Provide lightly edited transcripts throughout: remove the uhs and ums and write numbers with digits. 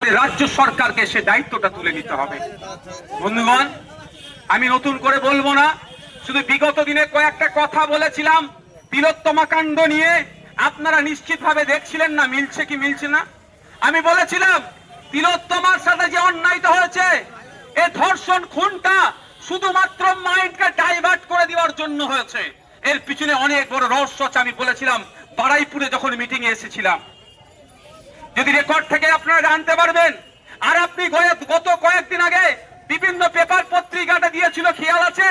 রাজ্য সরকারকে সে দায়িত্বটা তুলে নিতে হবে। বন্ধুগণ, আমি নতুন করে বলবো না, শুধু বিগত দিনে কয়েকটা কথা বলেছিলাম তিলোত্তমা কাণ্ড নিয়ে। আপনারা নিশ্চিতভাবে দেখছিলেন না মিলছে কি মিলছে না। আমি বলেছিলাম তিলোত্তমার সাথে যে অন্যায়টা হয়েছে, এ ধর্ষণ খুনটা শুধুমাত্র মাইন্ডকে ডাইভার্ট করে দেওয়ার জন্য হয়েছে। এর পিছনে অনেক বড় রহস্য আছে। আমি বলেছিলাম বারাইপুরে যখন মিটিং এ এসেছিলাম, যদি রেকর্ড থেকে আপনারা জানতে পারবেন। আর আপনি গত কয়েকদিন আগে বিভিন্ন পেপার পত্রিকাটা দিয়েছিল, খেয়াল আছে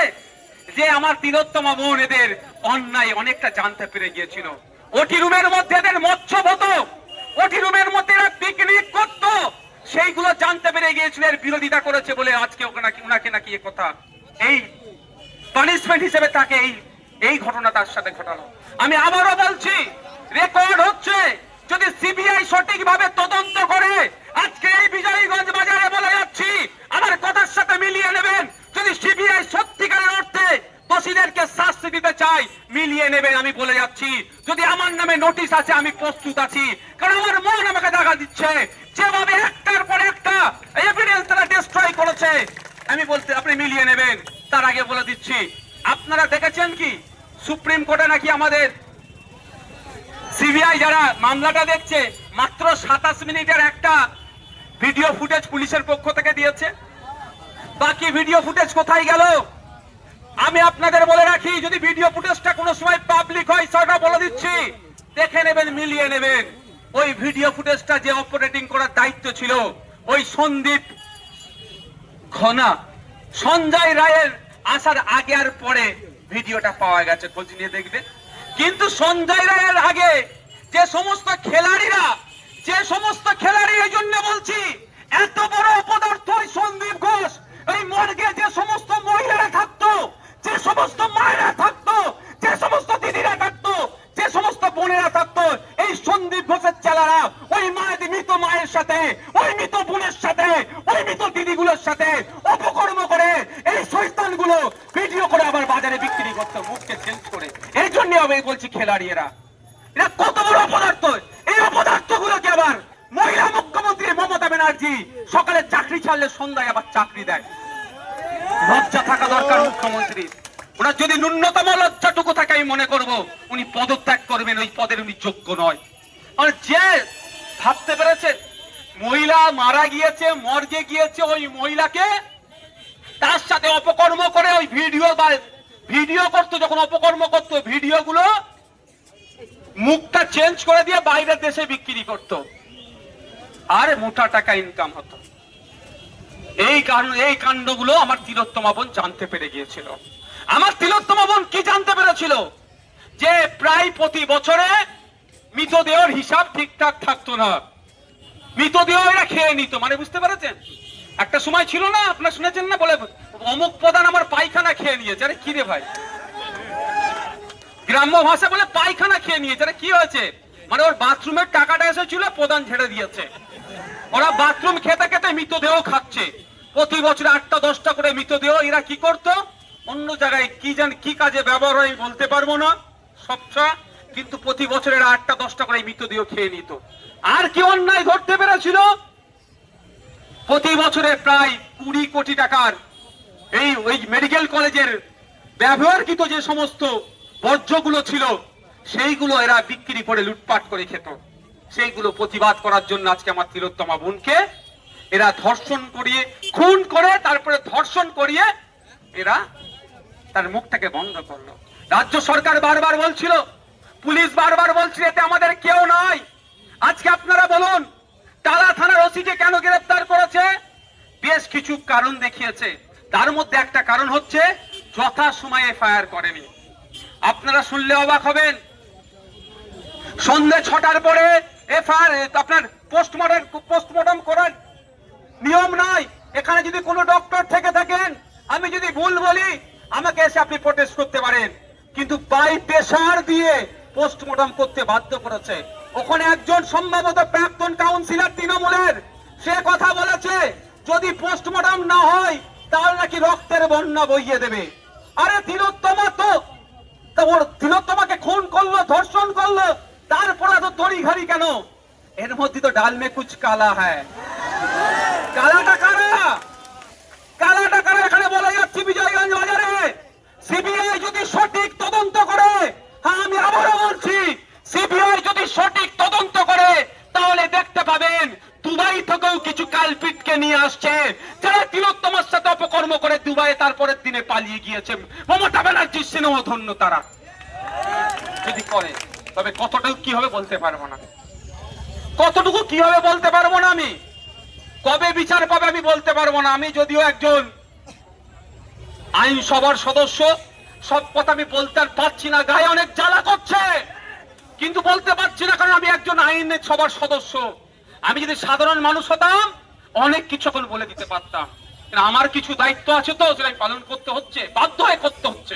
যে আমার তিলোত্তমা বোন এদের অন্যায় অনেকটা জানতে পেরে গিয়েছিল। ওটি রুমের মধ্যে এদের মৎস্য হতো, ওটি রুমের মধ্যে এরা পিকনিক করত, সেইগুলো জানতে পেরে গিয়েছিল। এর বিরোধিতা করেছে বলে আজকে ওনাকে নাকি এ কথা, এই পানিশমেন্ট হিসেবে তাকে এই ঘটনা তার সাথে ঘটানো। আমি আবারও বলছি, রেকর্ড হচ্ছে, যদি সিবিআই সঠিকভাবে তদন্ত করে, আজকে এই বিজয়গঞ্জ বাজারে বলে যাচ্ছি, আমার কথার সাথে মিলিয়ে নেবেন। যদি সিবিআই সত্যিকারের অর্থে দোষীদেরকে শাস্তি দিতে চাই, মিলিয়ে নেবেন। আমি বলে যাচ্ছি, যদি আমার নামে নোটিশ আছে আমি প্রস্তুত আছি, কারণ আমার মন আমাকে দেখা দিচ্ছে যেভাবে একটার পর একটা এভিডেন্স তারা ডিস্ট্রয় করেছে। আমি বলতে আপনি মিলিয়ে নেবেন। তার আগে বলে দিচ্ছি, আপনারা দেখেছেন কি সুপ্রিম কোর্টে নাকি আমাদের সিবিআই যারা মামলাটা দেখছে মাত্র 27 মিনিটের একটা ভিডিও ফুটেজ পুলিশের পক্ষ থেকে দিয়েছে। বাকি ভিডিও ফুটেজ কোথায় গেল? আমি আপনাদের বলে রাখি, যদি ভিডিও ফুটেজটা কোনো সময় পাবলিক হয়, সেটা বলে দিচ্ছি, দেখে নেবেন, মিলিয়ে নেবেন। ওই ভিডিও ফুটেজটা যে অপারেটিং করার দায়িত্ব ছিল ওই সন্দীপ ঘনা, সঞ্জয় রায়ের আসার আগে আর পরে ভিডিওটা পাওয়া গেছে, খোঁজ নিয়ে দেখবেন। কিন্তু সঞ্জয় রায়ের আগে যে সমস্ত খেলাড়ি, এই জন্য বলছি এত বড় অপদার্থ সন্দীপ ঘোষ, এই মর্গে যে সমস্ত মহিলারা থাকতো, যে সমস্ত মায়েরা থাকতো, যে সমস্ত দিদিরা থাকতো, যে সমস্ত বোনেরা থাকতো, এই সন্দীপ ঘোষের চেলারা ওই মৃত মায়ের সাথে, ওই মৃত বোনের সাথে, ওই মৃত দিদিগুলোর সাথে অপকর্ম করে এই শয়তানগুলো ভিডিও করে আবার বাজারে বিক্রি করতো মুখকে চেঞ্জ করে। এই জন্য আমি বলছি খেলাড়ি এরা কত বড় অপদার্থ। এই অপদার্থগুলোকে আবার মহিলা মুখ্যমন্ত্রী মমতা ব্যানার্জি সকালে চাকরি ছাড়লে সন্ধ্যায় আবার চাকরি দেয়। লজ্জা থাকা দরকার মুখ্যমন্ত্রী। ওনার যদি ন্যূনতম লজ্জাটুকু থাকে, আমি মনে করব উনি পদত্যাগ করবেন, ওই পদের উনি যোগ্য নয়। আর যে ভাবতে পেরেছে মহিলা মারা গিয়েছে, মর্গে গিয়েছে, ওই মহিলাকে তার সাথে অপকর্ম করে ওই ভিডিও করতো, যখন অপকর্ম করতো ভিডিওগুলো মুখটা চেঞ্জ করে দিয়ে বাইরের দেশে বিক্রি করতো, আর মোটা টাকা ইনকাম হতো। এই কাণ্ডগুলো আমার তিলোত্তমা বোন জানতে পেরে গিয়েছিল। আমার তিলোত্তমা বোন কি জানতে পেরেছিল? যে প্রায় প্রতি বছরে মৃতদেহের হিসাব ঠিকঠাক থাকতো না, মৃতদেহ এরা খেয়ে নিত। মানে বুঝতে পেরেছেন? একটা সময় ছিল না, আপনারা শুনেছেন না, বলে অমুক প্রধান আমার পায়খানা খেয়ে নিয়েছে। আরে কি রে ভাই, গ্রাম্য ভাষা বলে পায়খানা খেয়ে নিয়েছে। আরে কি হয়েছে? মানে ওর বাথরুমের টাকাটা এসেছিল, প্রধান ঝেড়ে দিয়েছে। ওরা বাথরুম খেতে খেতে মৃতদেহ খাচ্ছে। প্রতি বছর 8টা-10টা করে মৃতদেহ এরা কি করতো, অন্য জায়গায় কি কাজে ব্যবহার হয় বলতে পারবো না সবটা, কিন্তু প্রতি বছর এরা 8টা-10টা করে মৃতদেহ খেয়ে নিত। আর কি অন্যায় ধরতে পেরেছিল? প্রতি বছরে প্রায় 20 কোটি টাকার ওই মেডিকেল কলেজের ব্যবহারকৃত যে সমস্ত বর্জ্যগুলো ছিল, সেইগুলো এরা বিক্রি করে লুটপাট করে খেত। সেইগুলো প্রতিবাদ করার জন্য আজকে আমার তিলোত্তমা বোনকে এরা ধর্ষণ করিয়ে, খুন করে, তারপরে ধর্ষণ করিয়ে এরা তার মুখটাকে বন্ধ করলো। রাজ্য সরকার বারবার বলছিল, পুলিশ বারবার বলছিল, এতে আমাদের কেউ নাই। আজকে আপনারা বলুন, টালা থানার ওসিকে কেন গ্রেফতার করেছে? বেশ কিছু কারণ দেখিয়েছে। তার মধ্যে একটা কারণ হচ্ছে যথা সময়ে এফআইআর করেনি। আপনারা শুনলে অবাক হবেন, সন্ধ্যে 6টার পরে এফআইআর, আপনার পোস্টমর্টম করার নিয়ম নাই। এখানে যদি কোনো ডক্টর থেকে থাকেন, আমি যদি ভুল বলি, আমাকে এসে আপনি প্রোটেস্ট করতে পারেন, কিন্তু বাই প্রেসার দিয়ে পোস্টমর্টম করতে বাধ্য করেছে। ওখানে একজন সম্ভবত প্রাক্তন কাউন্সিলর তৃণমূলের, সে কথা বলেছে যদি পোস্টমর্টম না হয় তাহলে নাকি রক্তের বন্যা বইয়ে দেবে। আরে তিলোত্তমাকে খুন করলো, ধর্ষণ করলো, তারপরে তো তড়িঘড়ি কেন? এর মধ্যে তো ডাল মে কুছ কালা হ্যায়। কালা টাকারা এখানে বলে যাচ্ছি বিজয়গঞ্জ বাজারে। সিবিআই যদি সঠিক তদন্ত করে, হ্যাঁ আমি আবারও বলছি, সিবিআই যদি সঠিক তদন্ত করে তাহলে দেখতে পাবেন দুবাই থেকেও কিছু কালপিটকে নিয়ে আসছে, যারা তিলোত্তমার সাথে অপকর্ম করে দুবাই তারপরের দিনে পালিয়ে গিয়েছে। মমতা ব্যানার্জির সিনেমা ধন্য তারা যদি করে, তবে কতটুকু কি হবে বলতে পারবো না, কতটুকু কি হবে বলতে পারবো না, আমি কবে বিচার পাবে আমি বলতে পারবো না। আমি যদিও একজন আইনসভার সদস্য, সব কথা আমি বলতে আর পারছি না, গায়ে অনেক জ্বালা করছে, কিন্তু বলতে পারছি না, কারণ আমি একজন আইনের সভার সদস্য। আমি যদি সাধারণ মানুষ হতাম অনেক কিছু এখন বলে দিতে পারতাম, আমার কিছু দায়িত্ব আছে তো, সেটা পালন করতে হচ্ছে, বাধ্য হয়ে করতে হচ্ছে।